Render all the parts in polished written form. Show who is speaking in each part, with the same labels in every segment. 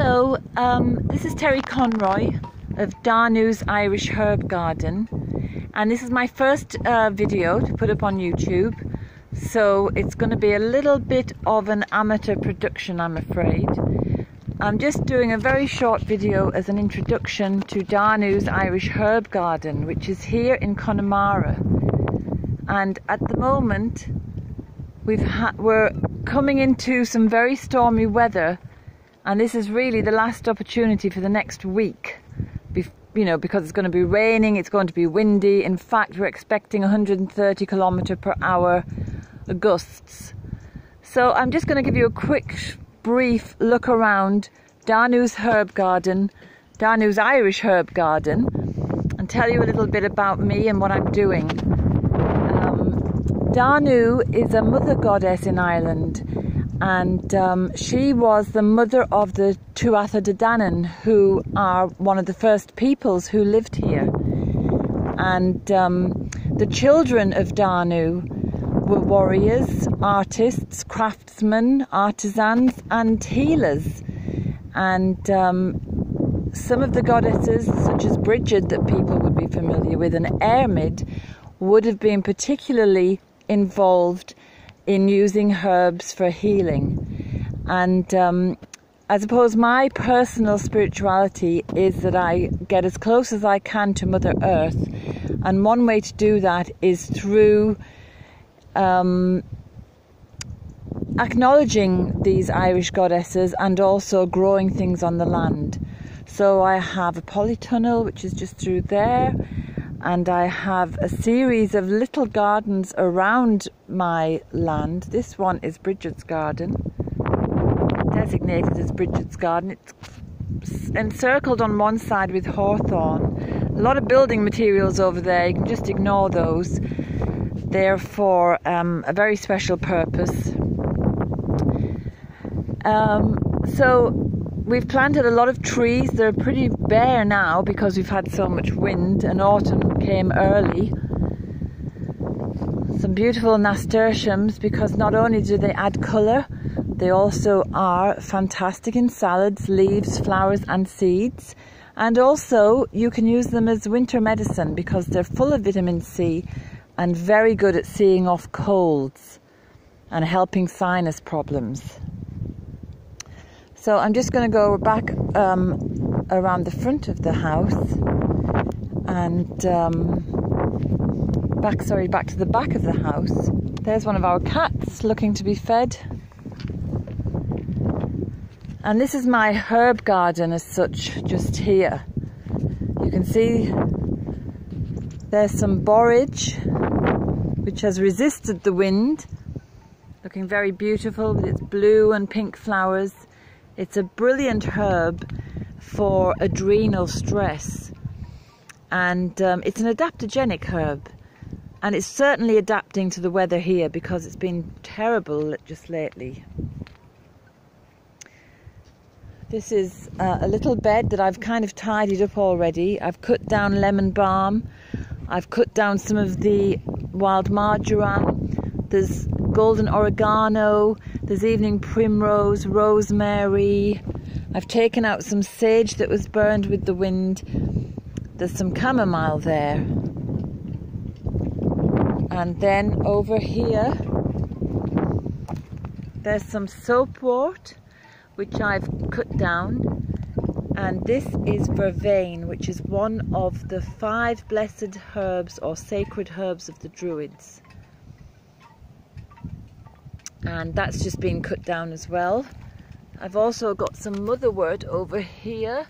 Speaker 1: Hello, this is Terry Conroy of Danu's Irish Herb Garden, and this is my first video to put up on YouTube, so it's going to be a little bit of an amateur production, I'm afraid. I'm just doing a very short video as an introduction to Danu's Irish Herb Garden, which is here in Connemara, and at the moment we're coming into some very stormy weather. And this is really the last opportunity for the next week, because it's going to be raining, it's going to be windy. In fact, we're expecting 130 km/h gusts. So I'm just going to give you a quick, brief look around Danu's Herb Garden, Danu's Irish Herb Garden, and tell you a little bit about me and what I'm doing. Danu is a mother goddess in Ireland. And she was the mother of the Tuatha De Danann, who are one of the first peoples who lived here. And the children of Danu were warriors, artists, craftsmen, artisans and healers. And some of the goddesses, such as Bridget, that people would be familiar with, and Eirmid, would have been particularly involved in using herbs for healing. And I suppose my personal spirituality is that I get as close as I can to Mother Earth, and one way to do that is through acknowledging these Irish goddesses and also growing things on the land. So I have a polytunnel which is just through there, and I have a series of little gardens around my land. This one is Bridget's garden, designated as Bridget's garden. It's encircled on one side with hawthorn. A lot of building materials over there, you can just ignore those. They're for a very special purpose. So we've planted a lot of trees. They're pretty bare now because we've had so much wind, and autumn came early. Some beautiful nasturtiums, because not only do they add colour, they also are fantastic in salads, leaves, flowers and seeds. And also you can use them as winter medicine because they're full of vitamin C and very good at seeing off colds and helping sinus problems. So I'm just going to go back around the front of the house and back to the back of the house. There's one of our cats looking to be fed. And this is my herb garden as such, just here. You can see there's some borage, which has resisted the wind, looking very beautiful with its blue and pink flowers. It's a brilliant herb for adrenal stress, and it's an adaptogenic herb, and it's certainly adapting to the weather here because it's been terrible just lately. This is a little bed that I've kind of tidied up already. I've cut down lemon balm, I've cut down some of the wild marjoram, there's golden oregano, there's evening primrose, rosemary. I've taken out some sage that was burned with the wind. There's some chamomile there. And then over here, there's some soapwort, which I've cut down. And this is vervain, which is one of the 5 blessed herbs or sacred herbs of the Druids. And that's just been cut down as well. I've also got some motherwort over here,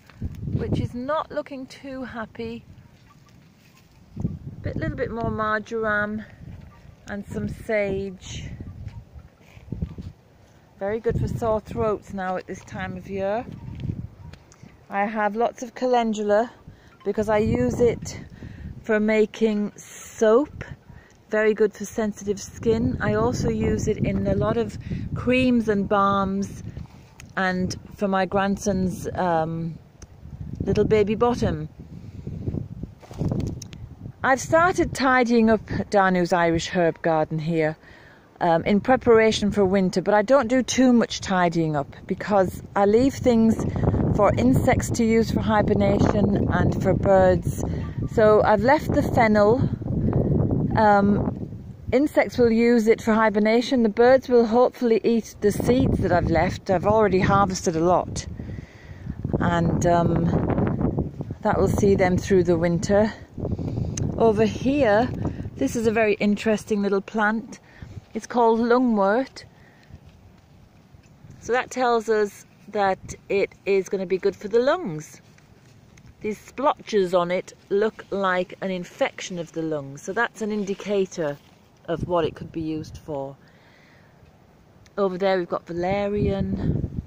Speaker 1: which is not looking too happy. A little bit more marjoram and some sage. Very good for sore throats now at this time of year. I have lots of calendula because I use it for making soap. Very good for sensitive skin. I also use it in a lot of creams and balms, and for my grandson's little baby bottom. I've started tidying up Danu's Irish Herb Garden here in preparation for winter, but I don't do too much tidying up because I leave things for insects to use for hibernation and for birds. So I've left the fennel. Insects will use it for hibernation. The birds will hopefully eat the seeds that I've left. I've already harvested a lot, and that will see them through the winter. Over here, this is a very interesting little plant. It's called lungwort. So that tells us that it is going to be good for the lungs. These splotches on it look like an infection of the lungs, so that's an indicator of what it could be used for. Over there we've got valerian,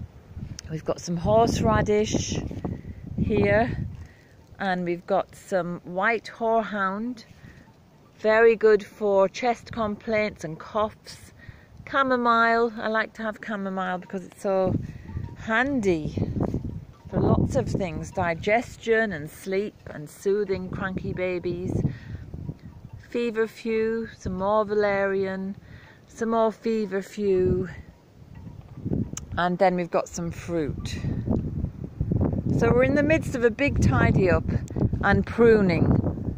Speaker 1: we've got some horseradish here, and we've got some white horehound, very good for chest complaints and coughs. Chamomile, I like to have chamomile because it's so handy for lots of things, digestion and sleep and soothing cranky babies. Feverfew, some more valerian, some more feverfew, and then we've got some fruit. So we're in the midst of a big tidy up and pruning,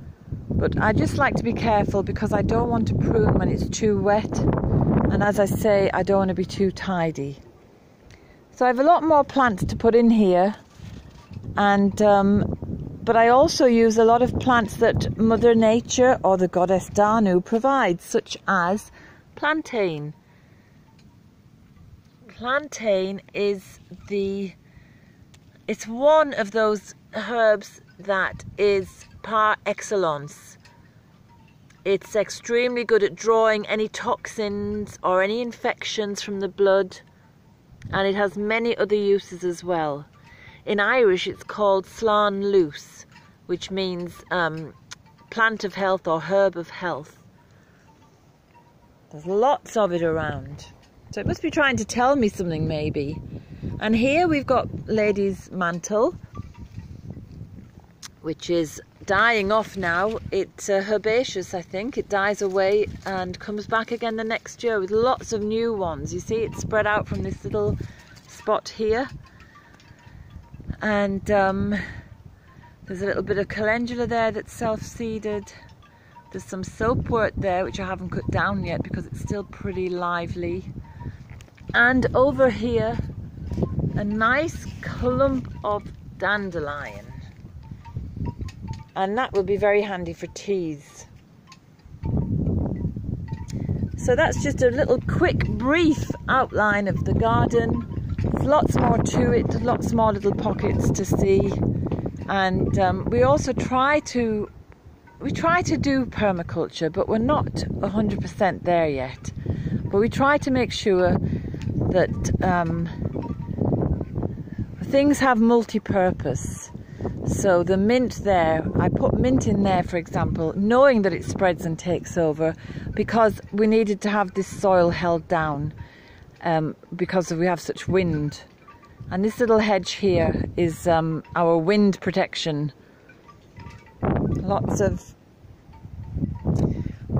Speaker 1: but I just like to be careful because I don't want to prune when it's too wet, and as I say, I don't want to be too tidy. So I have a lot more plants to put in here, and but I also use a lot of plants that Mother Nature or the goddess Danu provides, such as plantain. Plantain is it's one of those herbs that is par excellence. It's extremely good at drawing any toxins or any infections from the blood, and it has many other uses as well. In Irish it's called slán luas, which means plant of health or herb of health. There's lots of it around, so it must be trying to tell me something maybe. And here we've got lady's mantle, which is dying off now. It's herbaceous, I think. It dies away and comes back again the next year with lots of new ones. You see it's spread out from this little spot here. And there's a little bit of calendula there that's self-seeded. There's some soapwort there, which I haven't cut down yet because it's still pretty lively. And over here, a nice clump of dandelion. And that will be very handy for teas. So that's just a little quick, brief outline of the garden. There's lots more to it, lots more little pockets to see. And we also try to do permaculture, but we're not 100% there yet. But we try to make sure that things have multi-purpose. So the mint there, I put mint in there, for example, knowing that it spreads and takes over, because we needed to have this soil held down because we have such wind. And this little hedge here is our wind protection. Lots of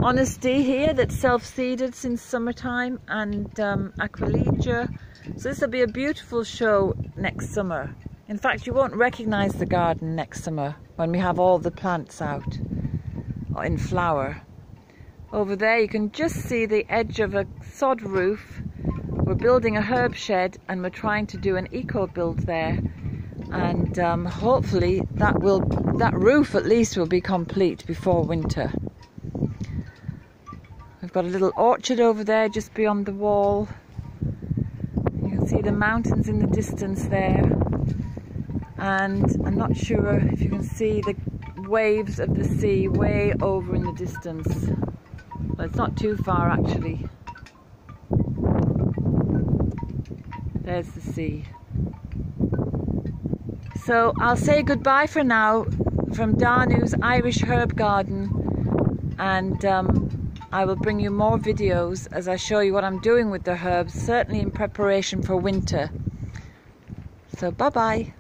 Speaker 1: honesty here that's self-seeded since summertime, and aquilegia. So this will be a beautiful show next summer. In fact, you won't recognise the garden next summer when we have all the plants out or in flower. Over there you can just see the edge of a sod roof. We're building a herb shed and we're trying to do an eco build there, and hopefully that roof at least will be complete before winter. We've got a little orchard over there just beyond the wall. You can see the mountains in the distance there, and I'm not sure if you can see the waves of the sea way over in the distance. Well, it's not too far actually. There's the sea. So I'll say goodbye for now from Danu's Irish Herb Garden, and I will bring you more videos as I show you what I'm doing with the herbs, certainly in preparation for winter. So bye bye.